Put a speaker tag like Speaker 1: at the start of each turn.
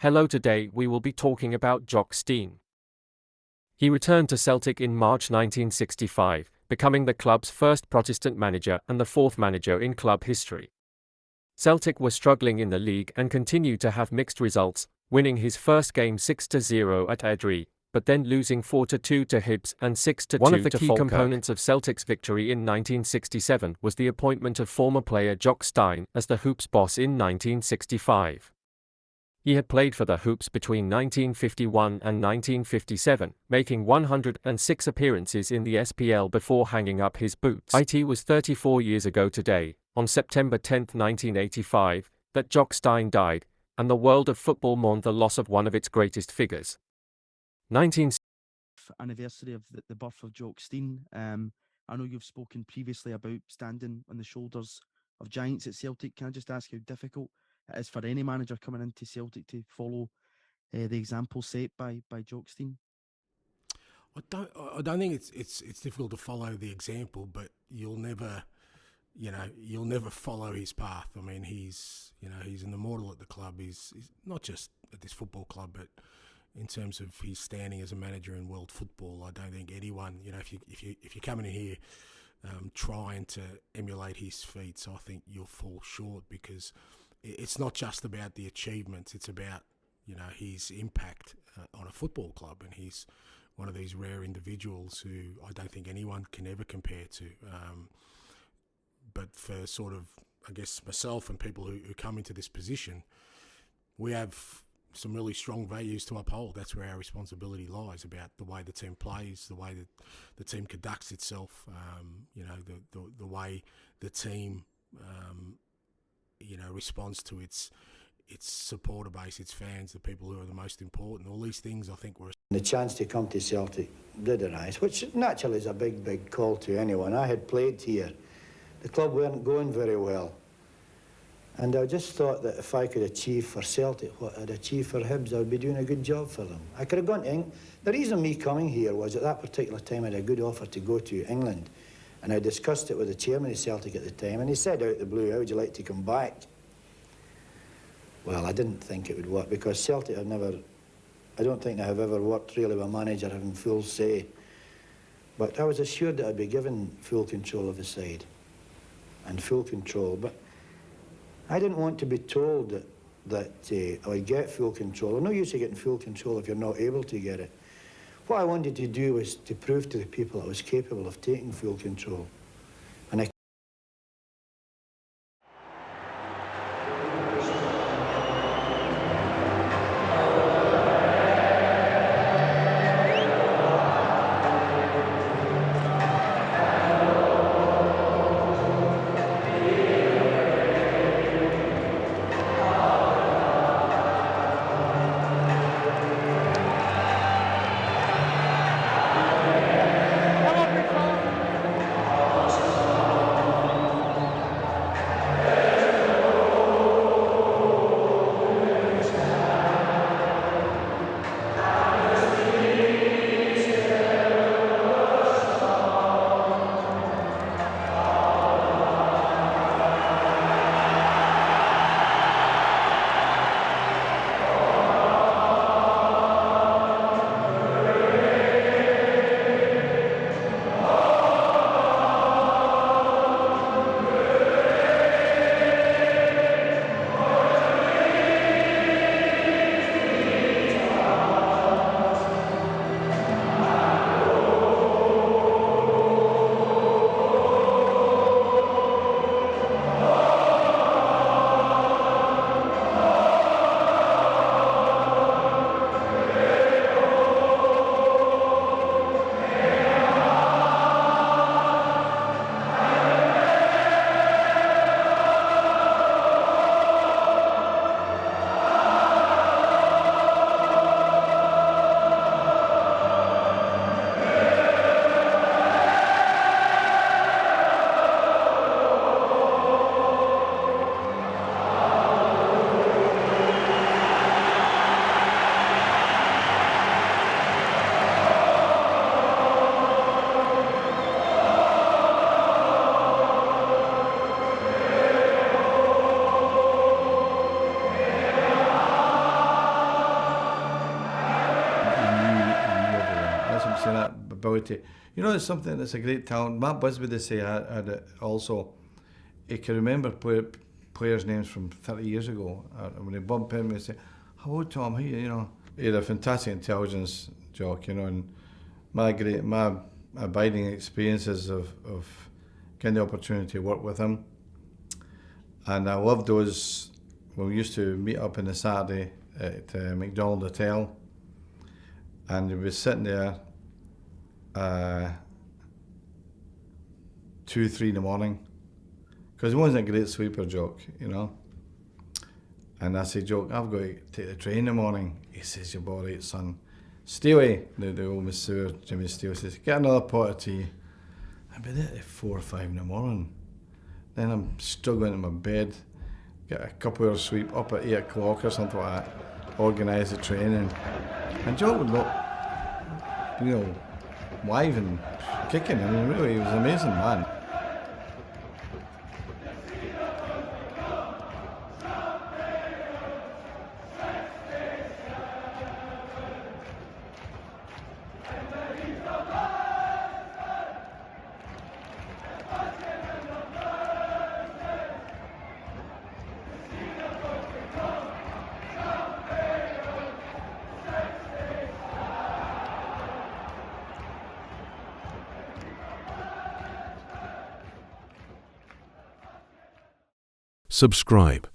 Speaker 1: Hello, today we will be talking about Jock Stein. He returned to Celtic in March 1965, becoming the club's first Protestant manager and the fourth manager in club history. Celtic were struggling in the league and continued to have mixed results, winning his first game 6-0 at Airdrie, but then losing 4-2 to Hibs and 6-2 to Falkirk. One of the key components of Celtic's victory in 1967 was the appointment of former player Jock Stein as the Hoops boss in 1965. He had played for the Hoops between 1951 and 1957, making 106 appearances in the SPL before hanging up his boots. It was 34 years ago today, on September 10, 1985, that Jock Stein died, and the world of football mourned the loss of one of its greatest figures. 19
Speaker 2: anniversary of the birth of Jock Stein. I know you've spoken previously about standing on the shoulders of giants at Celtic. Can I just ask how difficult it is for any manager coming into Celtic to follow the example set by Jock Stein?
Speaker 3: I don't think it's difficult to follow the example, but you'll never follow his path. I mean, he's an immortal at the club. He's not just at this football club, but in terms of his standing as a manager in world football, I don't think anyone, if you're coming in here trying to emulate his feats, I think you'll fall short, because it's not just about the achievements. It's about his impact on a football club, and he's one of these rare individuals who I don't think anyone can ever compare to. But for sort of, I guess, myself and people who come into this position, we have some really strong values to uphold. That's where our responsibility lies, about the way the team plays, the way that the team conducts itself, the way the team, responds to its supporter base, its fans, the people who are the most important. All these things, I think, were...
Speaker 4: The chance to come to Celtic did arise, which naturally is a big call to anyone. I had played here. The club weren't going very well. And I just thought that if I could achieve for Celtic what I'd achieved for Hibs, I would be doing a good job for them. I could have gone to England. The reason me coming here was at that particular time I had a good offer to go to England. And I discussed it with the chairman of Celtic at the time, and he said out the blue, "How would you like to come back?" Well, I didn't think it would work, because Celtic have never... I don't think I have ever worked really with a manager having full say. But I was assured that I'd be given full control of the side. And full control, but I didn't want to be told that I would get full control. I'm no use of getting full control if you're not able to get it. What I wanted to do was to prove to the people I was capable of taking full control. And I
Speaker 5: ability. You know, it's something that's a great talent. Matt Busby, they say, had it also. He can remember players' names from 30 years ago. When he bumped into me, he'd say, "Hello, Tom, how you know?" He had a fantastic intelligence, Jock, you know, and my abiding experiences of getting the opportunity to work with him. And I loved those, when we used to meet up on the Saturday at McDonald Hotel, and we were sitting there 2, 3 in the morning, because he wasn't a great sleeper, Jock, you know. And I said, "Jock, I've got to take the train in the morning." He says, "You're all right, son." Steely, the old masseur, Jimmy Steele, says, "Get another pot of tea." I'd be there at 4 or 5 in the morning. Then I'm struggling in my bed, get a couple hours sleep, up at 8 o'clock or something like that, organise the training. And Jock would look, you know, live and kicking. I mean, really, he was an amazing man.
Speaker 6: Subscribe.